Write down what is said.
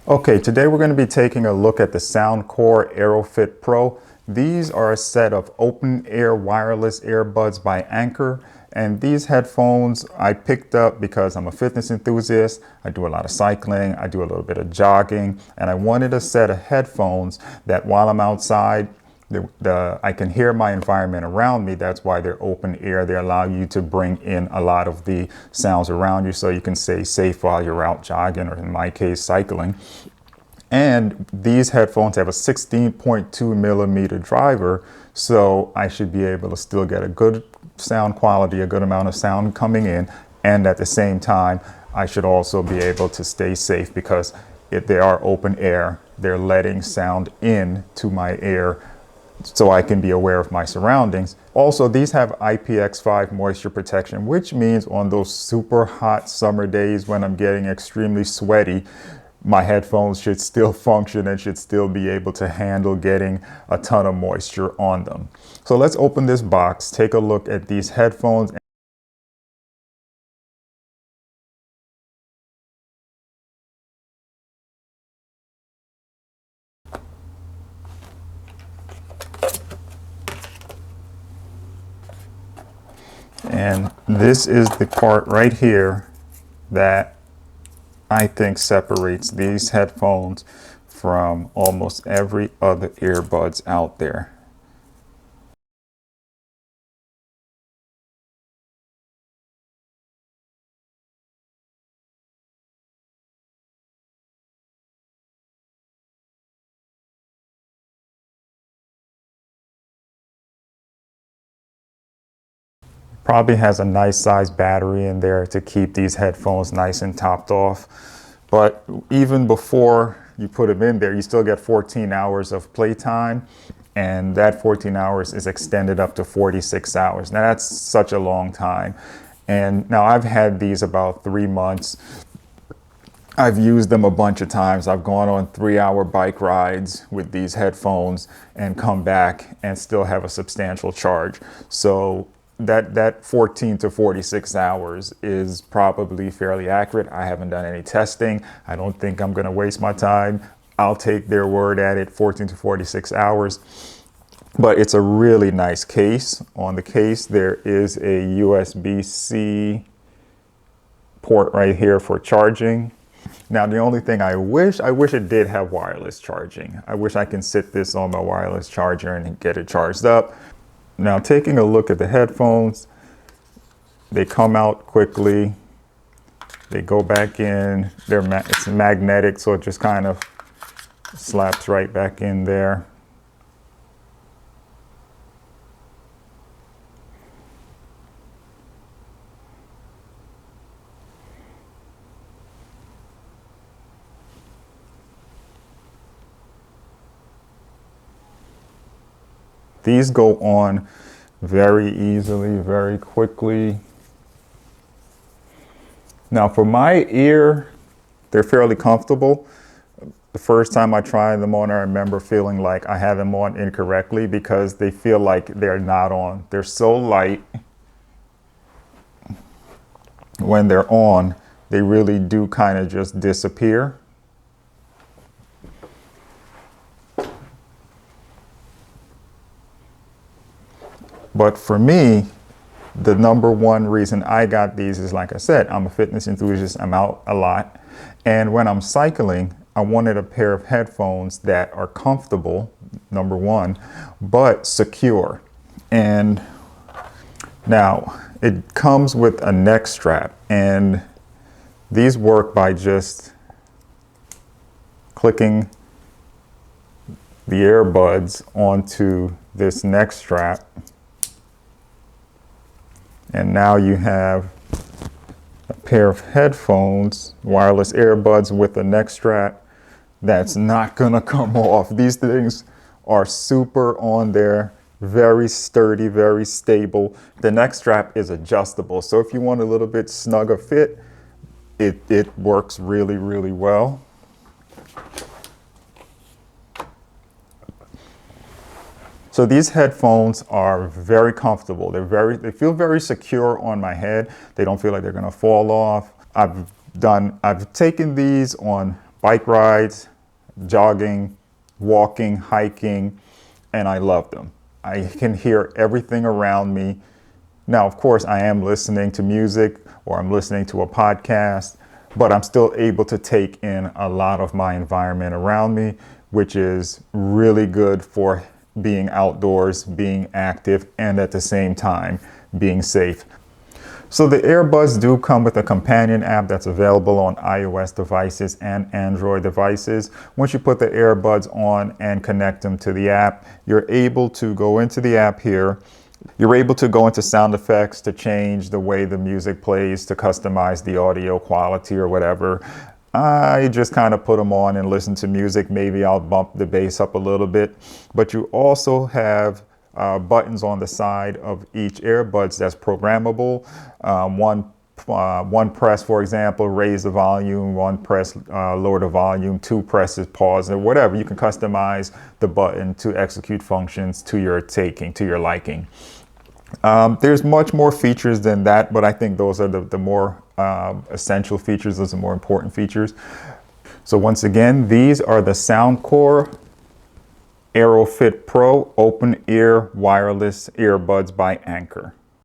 Okay, today we're going to be taking a look at the Soundcore AeroFit Pro. These are a set of open-ear wireless earbuds by Anker. And these headphones I picked up because I'm a fitness enthusiast. I do a lot of cycling, I do a little bit of jogging, and I wanted a set of headphones that while I'm outside, I can hear my environment around me. That's why they're open ear. They allow you to bring in a lot of the sounds around you so you can stay safe while you're out jogging, or in my case, cycling. And these headphones have a 16.2 millimeter driver, so I should be able to still get a good sound quality, a good amount of sound coming in, and at the same time, I should also be able to stay safe because if they are open air, they're letting sound in to my ear so I can be aware of my surroundings. Also, these have IPX5 moisture protection, which means on those super hot summer days when I'm getting extremely sweaty, my headphones should still function and should still be able to handle getting a ton of moisture on them. So let's open this box, take a look at these headphones. And this is the part right here that I think separates these headphones from almost every other earbuds out there. Probably has a nice size battery in there to keep these headphones nice and topped off. But even before you put them in there, you still get 14 hours of playtime. And that 14 hours is extended up to 46 hours. Now that's such a long time. And now I've had these about 3 months. I've used them a bunch of times. I've gone on 3-hour bike rides with these headphones and come back and still have a substantial charge. So that 14 to 46 hours is probably fairly accurate. I haven't done any testing. I don't think I'm going to waste my time. I'll take their word at it, 14 to 46 hours. But it's a really nice case. On the case, there is a USB-C port right here for charging. Now, the only thing I wish it did have wireless charging. I wish I can sit this on my wireless charger and get it charged up. Now, taking a look at the headphones, they come out quickly. They go back in. It's magnetic, so it just kind of slaps right back in there. These go on very easily, very quickly. Now for my ear, they're fairly comfortable. The first time I tried them on, I remember feeling like I had them on incorrectly because they feel like they're not on. They're so light. When they're on, they really do kind of just disappear. But for me, the number one reason I got these is, like I said, I'm a fitness enthusiast. I'm out a lot. And when I'm cycling, I wanted a pair of headphones that are comfortable, number one, but secure. And now it comes with a neck strap, and these work by just clicking the earbuds onto this neck strap. And now you have a pair of headphones, wireless earbuds with a neck strap that's not gonna come off. These things are super on there, very sturdy, very stable. The neck strap is adjustable, so if you want a little bit snugger fit, it works really, really well. So these headphones are very comfortable. They feel very secure on my head. They don't feel like they're gonna fall off. I've taken these on bike rides, jogging, walking, hiking, and I love them. I can hear everything around me. Now, of course, I am listening to music or I'm listening to a podcast, but I'm still able to take in a lot of my environment around me, which is really good for being outdoors, being active, and at the same time, being safe. So the earbuds do come with a companion app that's available on iOS devices and Android devices. Once you put the earbuds on and connect them to the app, you're able to go into the app here. You're able to go into sound effects to change the way the music plays, to customize the audio quality or whatever. I just kind of put them on and listen to music. Maybe I'll bump the bass up a little bit. But you also have buttons on the side of each earbuds that's programmable. One press, for example, raise the volume, one press lower the volume, two presses pause, or whatever. You can customize the button to execute functions to your liking. There's much more features than that, but I think those are the more essential features, those are the more important features. So once again, these are the Soundcore AeroFit Pro Open-Ear wireless earbuds by Anker.